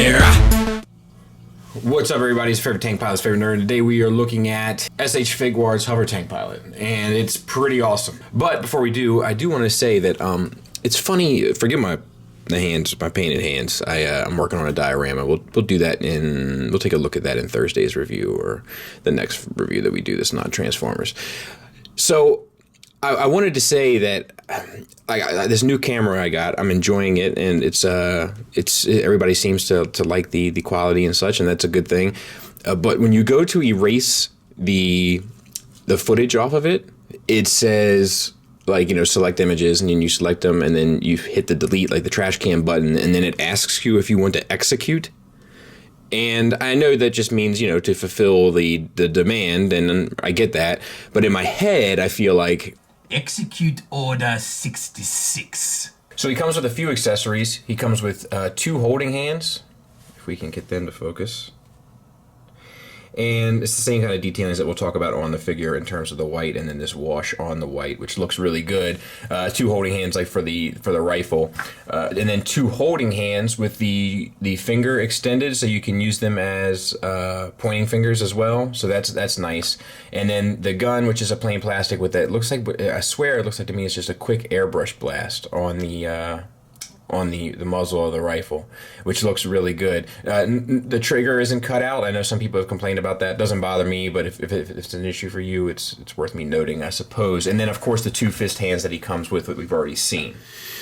here. What's up, everybody's favorite tank pilot's favorite nerd. Today we are looking at S.H.Figuarts hover tank pilot, and it's pretty awesome. But before we do, I do want to say that it's funny. Forgive my painted hands. I'm working on a diorama. We'll do that we'll take a look at that in Thursday's review or the next review that we do. That's not Transformers. So I wanted to say that this new camera I got, I'm enjoying it, and it's everybody seems to like the quality and such, and that's a good thing. But when you go to erase the footage off of it, it says select images, and then you select them, and then you hit the delete, like the trash can button, and then it asks you if you want to execute. And I know that just means, to fulfill the demand, and I get that. But in my head, I feel like Execute Order 66. So he comes with a few accessories. He comes with 2 holding hands, if we can get them to focus. And it's the same kind of detailings that we'll talk about on the figure in terms of the white, and then this wash on the white, which looks really good. 2 holding hands, like for the rifle, and then 2 holding hands with the finger extended, so you can use them as pointing fingers as well. So that's nice. And then the gun, which is a plain plastic with that, looks like, I swear it looks like to me it's just a quick airbrush blast on the muzzle of the rifle, which looks really good. The trigger isn't cut out. I know some people have complained about that. It doesn't bother me, but if it's an issue for you, it's worth me noting, I suppose. And then, of course, the 2 fist hands that he comes with that we've already seen.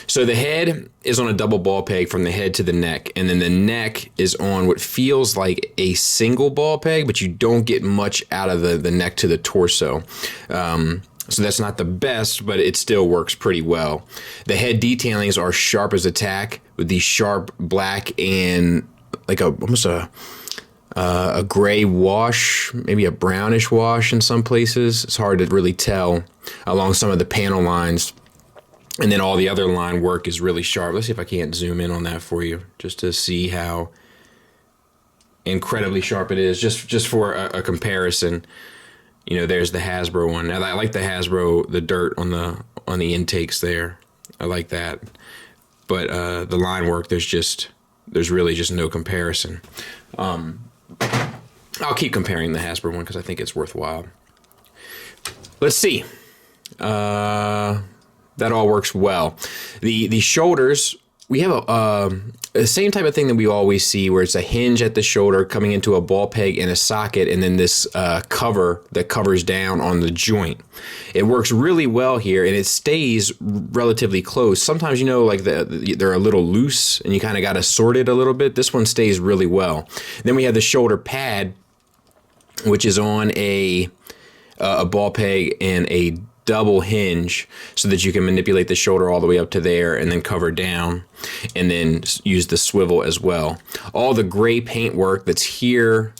So the head is on a double ball peg from the head to the neck, and then the neck is on what feels like a single ball peg, but you don't get much out of the neck to the torso. So that's not the best, but it still works pretty well. The head detailings are sharp as a tack, with these sharp black and like almost a gray wash, maybe a brownish wash in some places. It's hard to really tell along some of the panel lines. And then all the other line work is really sharp. Let's see if I can't zoom in on that for you, just to see how incredibly sharp it is, just for a comparison. There's the Hasbro one. Now, I like the Hasbro, the dirt on the intakes there. I like that. But the line work, there's really just no comparison. I'll keep comparing the Hasbro one because I think it's worthwhile. Let's see. That all works well. The shoulders, we have the same type of thing that we always see, where it's a hinge at the shoulder coming into a ball peg and a socket, and then this cover that covers down on the joint. It works really well here, and it stays relatively close. Sometimes, they're a little loose, and you kind of got to sort it a little bit. This one stays really well. Then we have the shoulder pad, which is on a ball peg and a double hinge, so that you can manipulate the shoulder all the way up to there and then cover down, and then use the swivel as well. All the gray paint work that's here,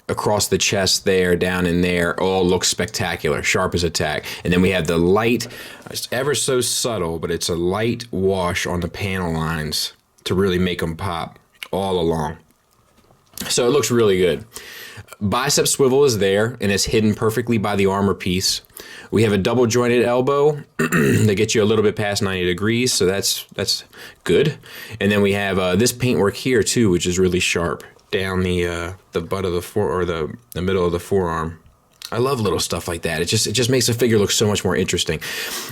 across the chest there, down in there, all looks spectacular, sharp as a tack. And then we have the light, it's ever so subtle, but it's a light wash on the panel lines to really make them pop all along. So it looks really good. Bicep swivel is there, and it's hidden perfectly by the armor piece. We have a double jointed elbow that gets you a little bit past 90 degrees, so that's good. And then we have this paintwork here too, which is really sharp down the butt of the middle of the forearm. I love little stuff like that. It just makes the figure look so much more interesting.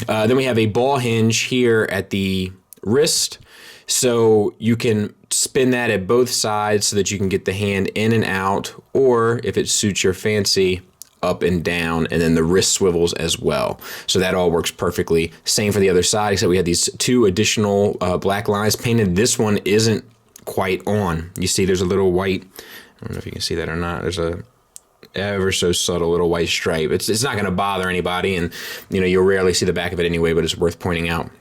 Then we have a ball hinge here at the wrist, so you can spin that at both sides so that you can get the hand in and out, or if it suits your fancy, up and down, and then the wrist swivels as well. So that all works perfectly. Same for the other side, except we have these 2 additional black lines painted. This one isn't quite on. You see there's a little white, I don't know if you can see that or not, there's a ever so subtle little white stripe. It's not going to bother anybody, and you'll rarely see the back of it anyway, but it's worth pointing out.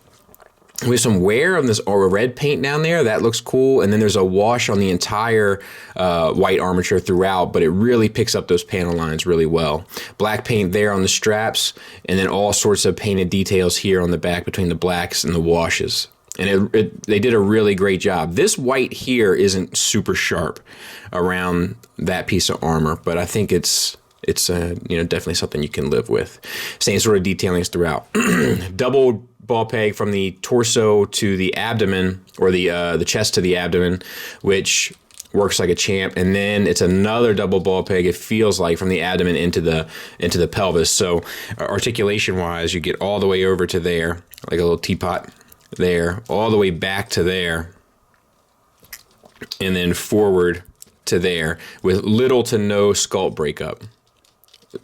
We have some wear on this red paint down there. That looks cool. And then there's a wash on the entire white armature throughout, but it really picks up those panel lines really well. Black paint there on the straps, and then all sorts of painted details here on the back between the blacks and the washes. And they did a really great job. This white here isn't super sharp around that piece of armor, but I think it's definitely something you can live with. Same sort of detailings throughout. Double ball peg from the torso to the abdomen, or the chest to the abdomen, which works like a champ, and then it's another double ball peg, it feels like, from the abdomen into the pelvis. So articulation wise, you get all the way over to there, like a little teapot there, all the way back to there, and then forward to there with little to no sculpt breakup.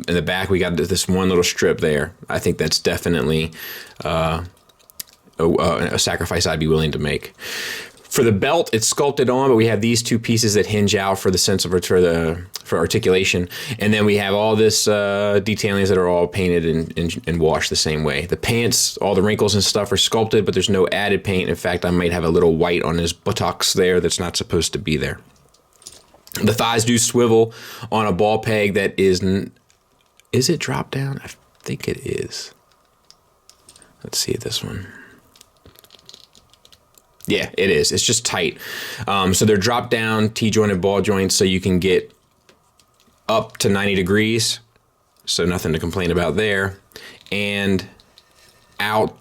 In the back, we got this one little strip there. I think that's definitely a sacrifice I'd be willing to make. For the belt, it's sculpted on, but we have these two pieces that hinge out for the sense of for articulation, and then we have all this detailings that are all painted and washed the same way. The pants, all the wrinkles and stuff are sculpted, but there's no added paint. In fact, I might have a little white on his buttocks there that's not supposed to be there. The thighs do swivel on a ball peg that is it drop down? I think it is. Let's see this one. Yeah, it is. It's just tight. So they're drop down T-jointed ball joints, so you can get up to 90 degrees. So nothing to complain about there. And out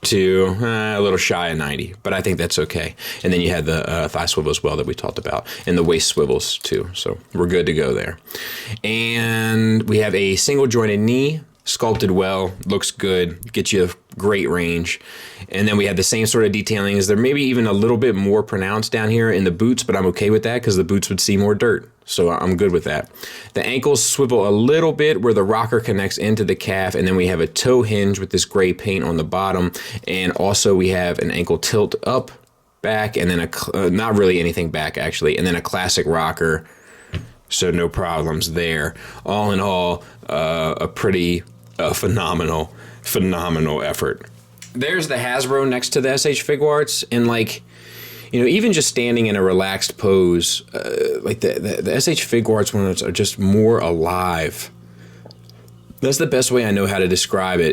to a little shy of 90, but I think that's okay. And then you had the thigh swivel as well that we talked about, and the waist swivels too. So we're good to go there. And we have a single jointed knee, sculpted well, looks good, gets you a great range. And then we have the same sort of detailing. Is there maybe even a little bit more pronounced down here in the boots, but I'm okay with that because the boots would see more dirt. So I'm good with that. The ankles swivel a little bit where the rocker connects into the calf, and then we have a toe hinge with this gray paint on the bottom. And also we have an ankle tilt up, back, and then not really anything back actually, and then a classic rocker. So no problems there. All in all, a pretty phenomenal effort. There's the Hasbro next to the S.H.Figuarts, and like, you know, even just standing in a relaxed pose, like the S.H.Figuarts ones are just more alive. That's the best way I know how to describe it.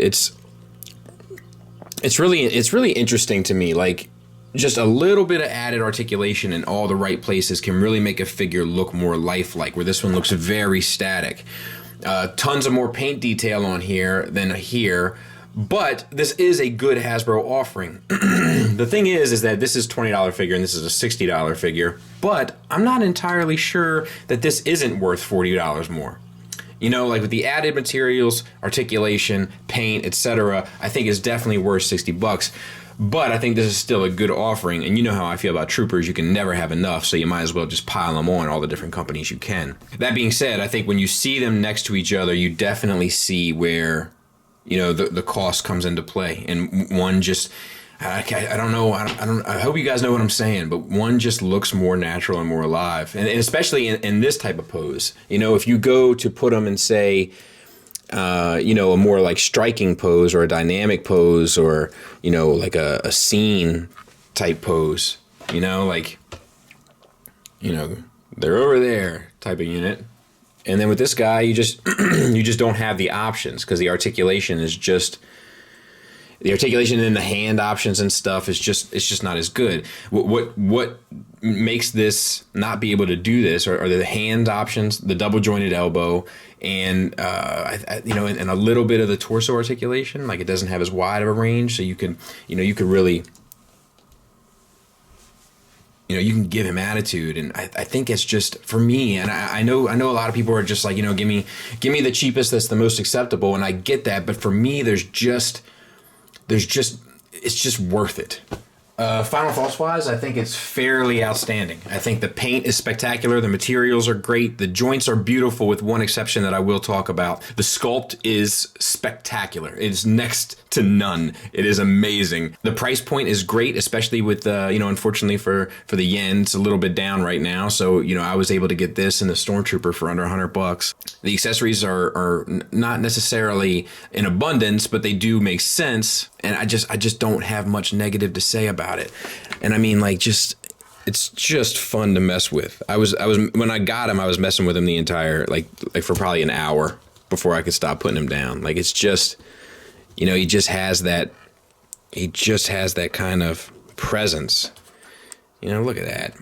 It's really interesting to me. Like, just a little bit of added articulation in all the right places can really make a figure look more lifelike, where this one looks very static. Tons of more paint detail on here than here, but this is a good Hasbro offering. The thing is that this is a $20 figure and this is a $60 figure, but I'm not entirely sure that this isn't worth $40 more. You know, like with the added materials, articulation, paint, etc., I think is definitely worth $60. But I think this is still a good offering, and you know how I feel about Troopers. You can never have enough, so you might as well just pile them on all the different companies you can. That being said, I think when you see them next to each other, you definitely see where, you know, the cost comes into play. And one just, I don't know, I hope you guys know what I'm saying, but one just looks more natural and more alive. And especially in this type of pose. You know, if you go to put them in, say, you know, a more like striking pose or a dynamic pose, or, you know, like a scene type pose, you know, like, you know, they're over there type of unit. And then with this guy, you just you just don't have the options, because the articulation and the hand options and stuff is just not as good. What makes this not be able to do this are the hand options, the double jointed elbow, and you know, and a little bit of the torso articulation. Like, it doesn't have as wide of a range, so you could really, you know, you can give him attitude. And I think it's just, for me, and I know a lot of people are just like, you know, give me the cheapest that's the most acceptable, and I get that, but for me, it's just worth it. Final thoughts wise, I think it's fairly outstanding. I think the paint is spectacular. The materials are great. The joints are beautiful, with one exception that I will talk about. The sculpt is spectacular. It's next to none. It is amazing. The price point is great, especially with, you know, unfortunately for the yen, it's a little bit down right now. So, you know, I was able to get this and the Stormtrooper for under $100. The accessories are not necessarily in abundance, but they do make sense. And I just don't have much negative to say about it. And I mean, like, it's just fun to mess with. I was when I got him, I was messing with him the entire, like for probably an hour before I could stop putting him down. Like, it's just, you know, he just has that kind of presence. You know, look at that.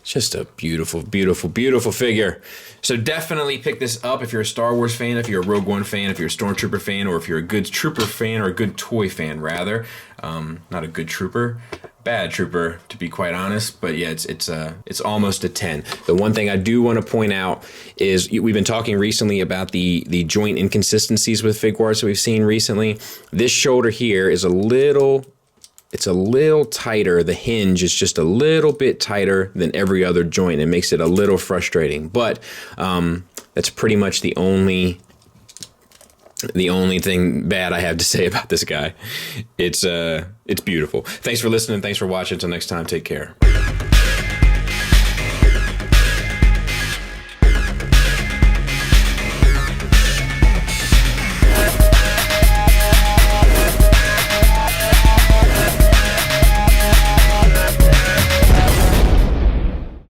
It's Just a beautiful, beautiful, beautiful figure. So definitely pick this up if you're a Star Wars fan, if you're a Rogue One fan, if you're a Stormtrooper fan, or if you're a good Trooper fan, or a good toy fan, rather. Not a good Trooper. Bad Trooper, to be quite honest. But yeah, it's almost a 10. The one thing I do want to point out is we've been talking recently about the joint inconsistencies with Figuarts that we've seen recently. This shoulder here is a little tighter. The hinge is just a little bit tighter than every other joint. It makes it a little frustrating, but that's pretty much the only thing bad I have to say about this guy. It's beautiful. Thanks for listening. Thanks for watching. Until next time, take care.